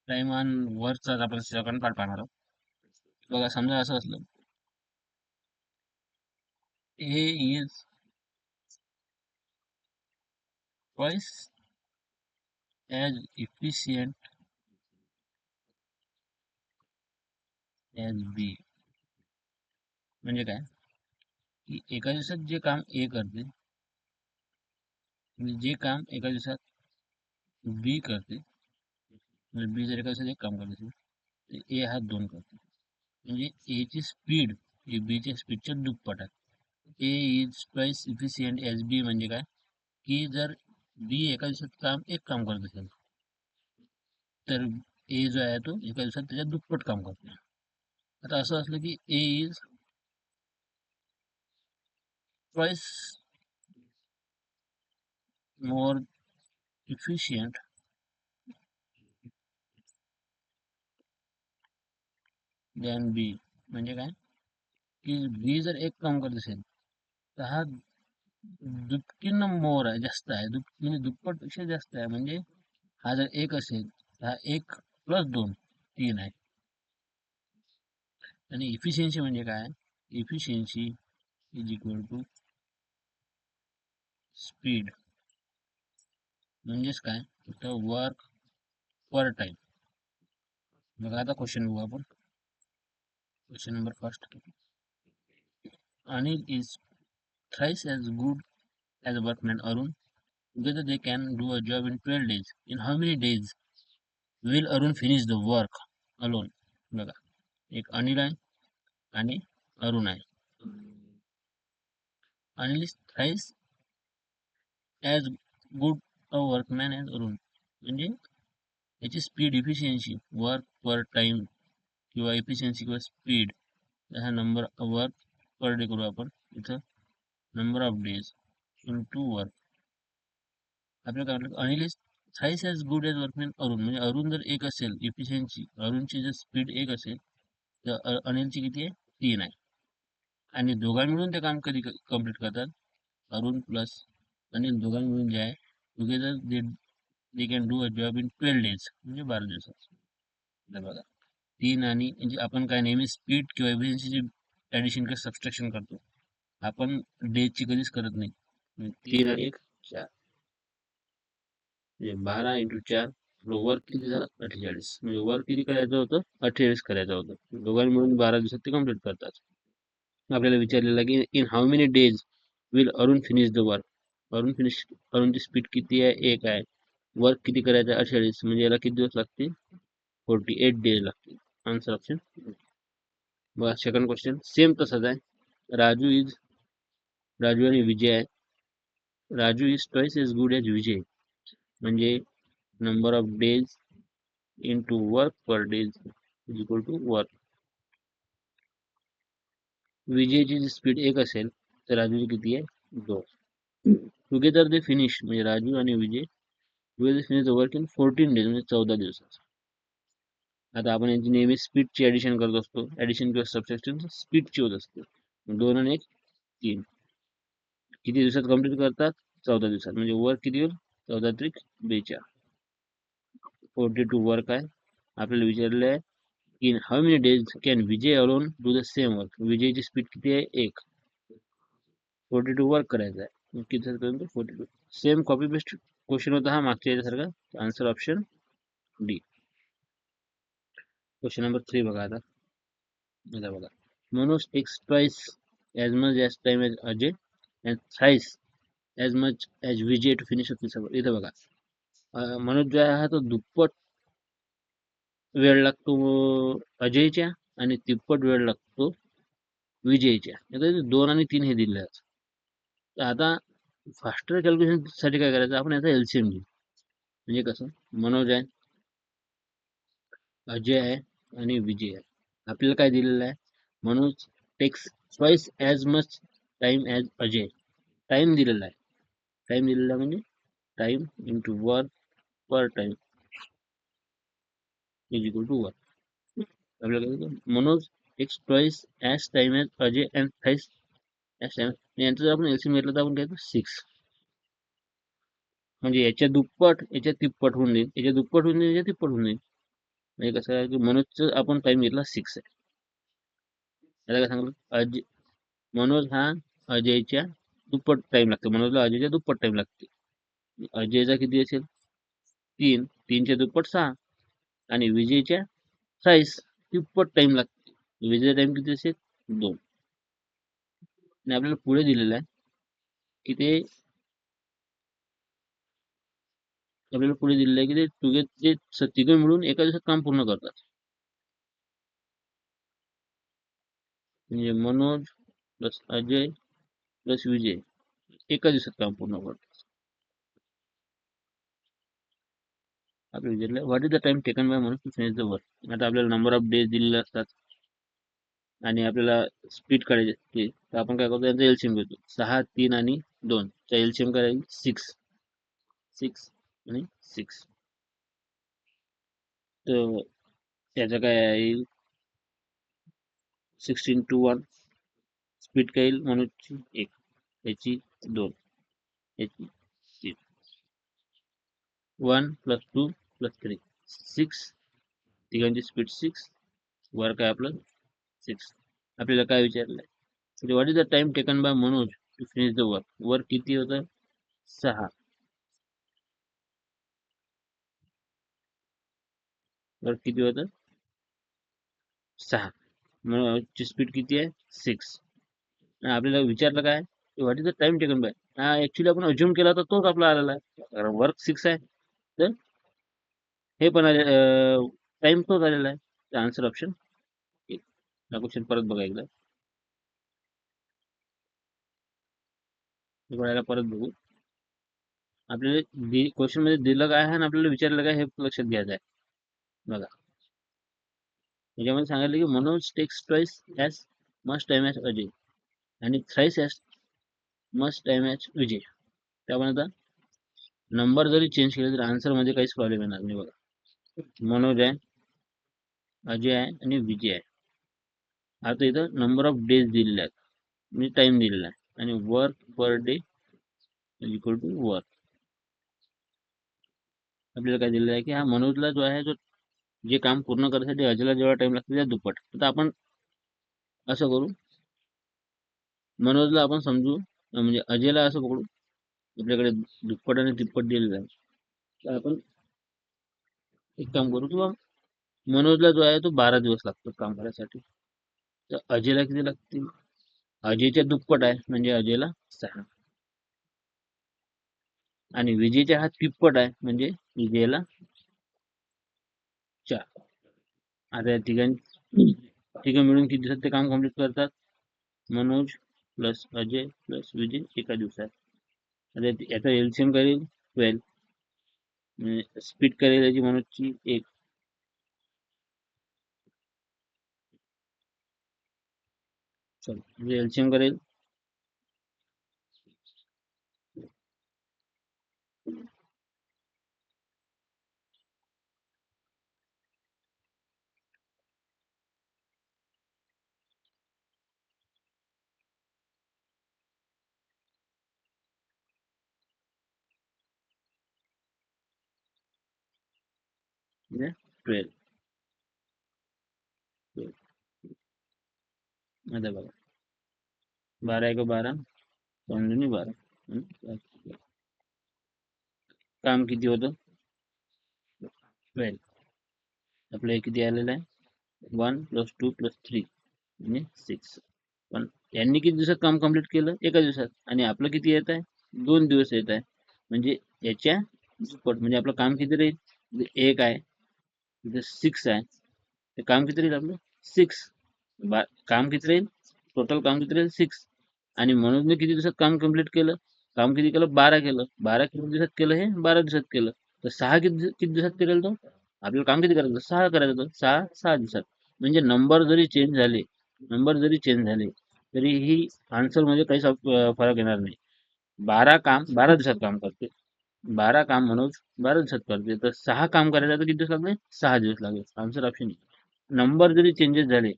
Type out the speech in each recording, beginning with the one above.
Time आणि वर्कचा आपण second part पाहणार आहोत. बघा समजा असं असलं A is twice as efficient as B. म्हणजे काय की एका दिवसात जे काम A करते म्हणजे जे काम एका दिवसात B करते म्हणजे B जर एका दिवसात एक काम करत असेल तर A हा 2 करते. म्हणजे A ची स्पीड ही B च्या स्पीडच्या दुप्पट आहे. A is twice efficient as B म्हणजे काय की जर B एका दिवसात एक काम करत असेल तर A जो आहे तो एका दिवसात त्याच्या दुप्पट काम करतो. आता असं असलं की A is twice more efficient than B म्हणजे काय की B जर एक काम करत असेल तर हा दुपटीनं मोर आहे, जास्त आहे, म्हणजे दुप्पटपेक्षा जास्त आहे. म्हणजे हा जर एक असेल तर हा 1 + 2 3 आहे. आणि इफिशियन्सी म्हणजे काय efficiency is equal to speed म्हणजेच काय तर वर्क पर टाइम. बघा आता क्वेश्चन बघू आपण. Question number first. Anil is thrice as good as workman Arun. Together they can do a job in 12 days. In how many days will Arun finish the work alone? बघा एक अनिल आहे आणि अरुण आहे. Anil is thrice as good a workman as Arun. म्हणजे याची speed efficiency work per time किंवा efficiency किंवा speed हा नंबर वर्क पर डे करू आपण. इथं number of days into work. आपल्याला काय म्हटलं Anil is thrice as good as workman Arun. म्हणजे अरुण जर एक असेल इफिशियन्सी अरुणची जर स्पीड एक असेल तर अनिलची किती आहे 3 आहे. आणि दोघांनी मिळून ते काम कधी कम्प्लीट करतात अरुण प्लस अनिल दोघांनी मिळून जे आहे together they can do a job in 12 days म्हणजे 12 दिवसात. बघा 3 आणि म्हणजे आपण काय नेहमी स्पीड किंवा एफिशियन्सीची ॲडिशन किंवा सबस्ट्रॅक्शन करतो. आपण डेजची कधीच करत नाही. 3 आणि 1 4 म्हणजे 12 × 4 वर्क किती झालं 48. म्हणजे वर्क किती करायचं होतं 48 करायचं होतं. दोघांनी मिळून 12 दिवसात ते कम्प्लीट करतात. आपल्याला विचारलेलं की in how many days will Arun finish the work. अरुणची स्पीड किती आहे 1 आहे. वर्क किती करायचं 48 म्हणजे याला किती दिवस लागतील 48 डेज लागतील. Answer option. बघा सेकंड क्वेश्चन सेम तसंच आहे. राजू आणि विजय आहे. Raju is twice as good as Vijay म्हणजे number of days into work per days is equal to work. विजयची जी स्पीड 1 असेल तर राजूची किती आहे 2. टुगेदर दे फिनिश म्हणजे राजू आणि Vijay will finish the work in 14 days म्हणजे 14 दिवसात. आता आपण यांची नेहमी स्पीडची ॲडिशन करत असतो. ॲडिशन किंवा सबट्रॅक्शन स्पीडची होत असते. 2 आणि 1 3. किती दिवसात कंप्लीट करतात 14 दिवसात. म्हणजे वर्क किती होईल 14 त्रिक 42. 42 वर्क आहे. आपल्याला विचारलं आहे in how many days can Vijay alone do the same work? विजयची स्पीड किती आहे 1. 42 वर्क करायचं आहे. किती 42. सेम कॉपी पेस्ट क्वेश्चन होता हा मागच्या याच्यासारखा. Answer option D. Question number 3 बघा आता. बघा Manoj takes twice as much as time as Ajay and thrice as much as Vijay to finish a piece of work. इथं बघा मनोज जो आहे तो दुप्पट वेळ लागतो अजयच्या आणि तिप्पट वेळ लागतो विजयच्या. आता 2 आणि 3 हे दिले आहेत. तर आता फास्टर कॅल्क्युलेशन साठी काय करायचं आपण याचा एलसीएम घेऊ. म्हणजे कसं मनोज आहे अजय आहे आणि विजय आहे. आपल्याला काय दिलेलं आहे Manoj takes twice as much time as Ajay. Time दिलेला आहे. टाइम दिलेला आहे म्हणजे time into work per time is equal to work. आपल्याला Manoj takes twice as time as Ajay and thrice as time. यांचं जर आपण एलसीएम घेतलं तर आपण काय 6. म्हणजे याच्या दुप्पट याच्या तिप्पट होऊन जाईल, याच्या दुप्पट होऊन जाईल, याच्या तिप्पट होऊन जाईल. म्हणजे कसं आहे की मनोजचं आपण टाइम घेतला 6 आहे. याला काय सांगलं मनोज हा अजयच्या दुप्पट टाइम लागतो. मनोजला अजयच्या दुप्पट टाइम लागते. अजयचा किती असेल 3, 3च्या दुप्पट 6 आणि विजयच्या 40 दुप्पट टाइम लागते. विजयचा टाइम किती असेल 2. आणि आपल्याला पुढे दिलेलं आहे की ते आपल्याला पुढे दिलेलं आहे की ते तिघं मिळून एका दिवसात काम पूर्ण करतात. म्हणजे मनोज प्लस अजय प्लस विजय एका दिवसात काम पूर्ण करतात. आपल्या विचारलं what is the time taken by Manoj to finish the work. आता आपल्याला नंबर ऑफ डेज दिलेले असतात आणि आपल्याला स्पीड काढायची असते. तर आपण काय करतो, यांचा एलसीएम घेतो. 6, 3 आणि 2 चा एलसीएम करायची 6 आणि 6. तर त्याचं काय येईल 16 to 1. स्पीड काय येईल मनोजची 1, याची 2, याची 3. 1 + 2 + 3 6. तिघांची स्पीड 6, वर्क आहे आपलं 6. आपल्याला काय विचारलंय, what is the time taken by Manoj to finish the work. Work किती होतं 6. वर्क किती होतं 6. मनोजची स्पीड किती आहे 6. आपल्याला विचारलं काय what is the time taken bye. हा ऍक्च्युली आपण अज्युम केला तर तोच आपला आलेला आहे, कारण वर्क 6 आहे. तर हे पण आले टाइम तोच आलेला आहे. आन्सर ऑप्शन हा क्वेश्चन परत बघा एकदा. बघायला परत बघू. आपल्याला क्वेश्चन मध्ये दिलं काय आहे आणि आपल्याला विचारलं काय हे लक्षात घ्यायचं आहे. बघा याच्यामध्ये सांगितलं की Manoj takes twice as much time as Ajay आणि thrice as much time as Vijay. त्यामुळे आता नंबर जरी चेंज केले तरी आन्सर मध्ये काहीच प्रॉब्लेम येणार नाही. बघा मनोज आहे, अजय आहे आणि विजय आहे. आता इथं नंबर ऑफ डेज दिलेले आहेत म्हणजे टाइम दिलेला आहे आणि work per day equal to work. आपल्याला काय दिलेलं आहे की हा मनोजला जो आहे जो जे काम पूर्ण करण्यासाठी अजयला जेवढा टाइम लागतो त्या दुप्पट. आता आपण असं करू, मनोजला आपण समजू म्हणजे अजयला असं पकडू, आपल्याकडे दुप्पट आणि तिप्पट दिलेलं आहे. तर आपण एक काम करू किंवा मनोजला जो आहे तो 12 दिवस लागतो काम करायसाठी. तर अजयला किती लागतील, अजयच्या दुप्पट आहे म्हणजे अजयला 6 आणि विजयच्या हा तिप्पट आहे म्हणजे विजयला 4. आता या तिघं मिळून किती दिवसात ते काम कम्प्लीट करतात, मनोज प्लस अजय प्लस विजय एका दिवसात. आता याचा एलसीएम करेल 12, स्पीड करेल याची मनोजची 1. चल म्हणजे एलसीएम करेल 12. आता बघा 12 1 12, 2 12. काम किती होतं 12. आपल्याला किती आलेलं आहे 1 + 2 + 3 म्हणजे 6. पण यांनी किती दिवसात काम कम्प्लीट केलं एका दिवसात आणि आपलं किती येत आहे 2 दिवस येत आहे. म्हणजे याच्या दुप्पट म्हणजे आपलं काम किती राहील 1 आहे इथे 6 आहे. ते काम किती राहील आपलं 6. काम किती राहील टोटल काम किती राहील 6. आणि मनोजने किती दिवसात काम कम्प्लीट केलं, काम किती केलं 12 केलं. 12 किती दिवसात केलं हे 12 दिवसात केलं. तर 6 किती दिवसात केलं तो आपल्याला काम किती करायचं 6 करायचं होतं 6 दिवसात. म्हणजे नंबर जरी चेंज झाले तरीही आन्सर मध्ये काहीच फरक येणार नाही. 12 दिवसात काम करते, 12 काम मनोज 12 दिवसात करते. तर 6 काम करायचं तर किती दिवस लागले 6 दिवस लागले. आन्सर ऑप्शन नंबर जरी चेंजेस झाले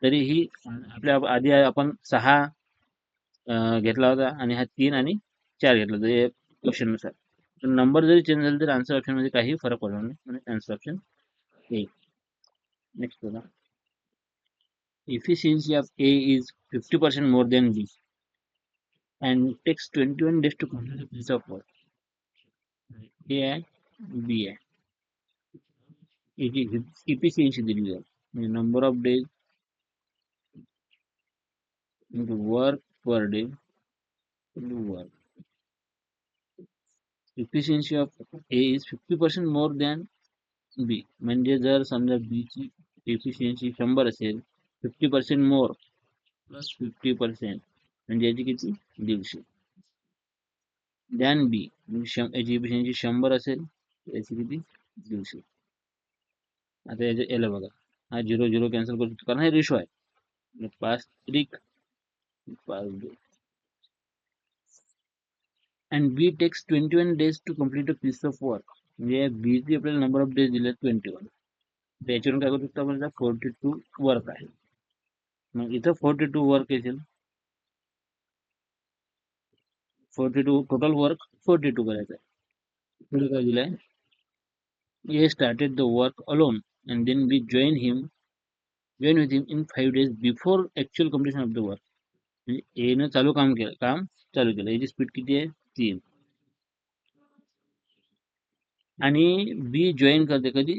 तरीही आपल्या आधी आपण 6 घेतला होता आणि हा 3 आणि 4 घेतला होता क्वेश्चन नुसार. तर नंबर जरी चेंज झाले तर आन्सर ऑप्शन मध्ये काही फरक पडणार नाही म्हणजे आन्सर ऑप्शन येईल. नेक्स्ट बघा, efficiency of A is 50% more than B and takes 21 days to complete a piece of work. A आहे, B आहे. याची efficiency दिली आहे, म्हणजे number of days into work per day into work. Efficiency of A is 50% more than B. म्हणजे जर समजा B ची efficiency 100 असेल, 50% more plus 50% म्हणजे याची किती, 150. दॅन बी म्हणजे याची efficiency 100 असेल, याची किती, 150. आता याला बघा, हा 0 0 कॅन्सल करतो कारण हे रेशो आहे. 5 त्रिक 5 2 and B takes 21 days to complete a piece of work. म्हणजे B चे आपल्याला नंबर ऑफ डेज दिले 21. त्याच्यावरून काय करू शकतो आपण, 42 वर्क आहे. मग इथं 42 वर्क येतील, 42 टोटल वर्क 42 करायचं आहे. पुढे काय दिलंय, A started the work alone and then B join with him in 5 days before actual completion of the work. म्हणजे A न काम चालू केलं, याची स्पीड किती आहे, 3. आणि बी जॉईन करते कधी,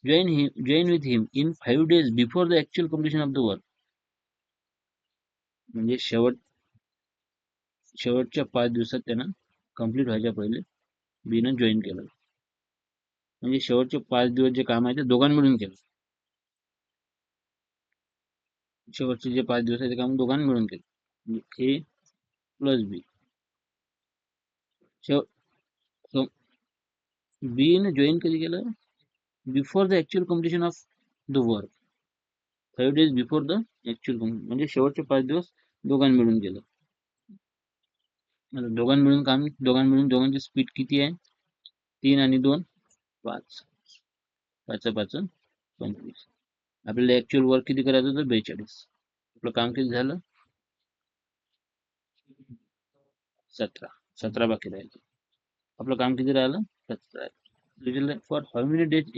join with him in 5 days before the actual completion of the work. म्हणजे शेवटच्या 5 दिवसात त्यानं कंप्लीट व्हायच्या पहिले बी न जॉईन केलं. म्हणजे शेवटचे 5 दिवस जे काम आहे ते दोघांनी मिळून केलं. शेवटचे जे 5 दिवस आहे ते काम दोघांनी मिळून केलं. ए प्लस बी. बी ने जॉईन कधी केलं, before the actual completion of the work. 5 days before the actual completion म्हणजे शेवटचे 5 दिवस दोघांनी मिळून केलं. दोघांची स्पीड किती आहे, 3 आणि 2 5, 5 5 25. आपल्याला ऍक्च्युअल वर्क किती करायचं होतं, 42. आपलं काम किती झालं, 17 बाकी राहिलं. आपलं काम किती राहिलं, 17. For how many days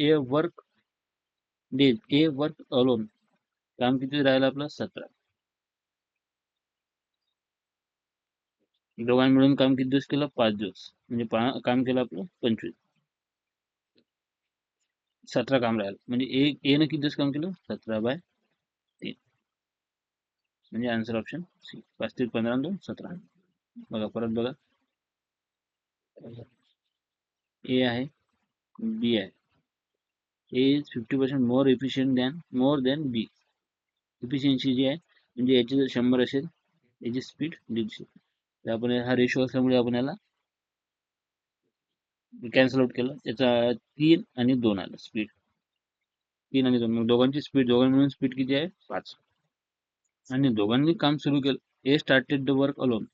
A work alone, काम किती राहिलं आपलं, 17. दोघांनी मिळून काम किती दिवस केलं, 5 दिवस. म्हणजे काम केलं आपलं 25. 17 काम राहिलं, म्हणजे ए न किती दिवस काम केलं, 17/3. म्हणजे आन्सर ऑप्शन सी. 5 3 15 2 17. बघा परत बघा, ए आहे, बी आहे. A is 50% more than B. Efficiency जी आहे, म्हणजे याची जर 100 असेल, याची स्पीड 150. तर आपण हा रेशो असल्यामुळे आपण याला कॅन्सल आउट केलं. त्याचा 3 आणि 2 आलं स्पीड, 3 आणि 2. मग दोघांची स्पीड, दोघांनी मिळून स्पीड किती आहे, 5. आणि दोघांनी काम सुरू केलं. A started the work alone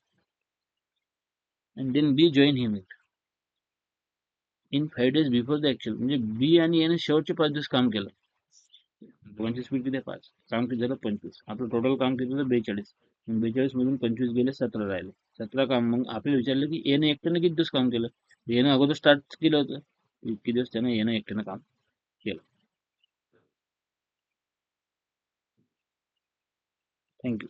and then B join him in 5 days before the actual. म्हणजे बी आणि याने शेवटचे 5 दिवस काम केलं. दोघांची स्पीड किती आहे, 5. काम किती झालं, 25. आपलं टोटल काम किती झालं, 42. 42 मधून 25 गेले, 17 राहिले. 17 काम. मग आपल्याला विचारलं की याने एकट्यानं किती दिवस काम केलं. यानं अगोदर स्टार्ट केलं होतं, इतके दिवस त्यानं यानं एकट्यानं काम केलं. थँक्यू.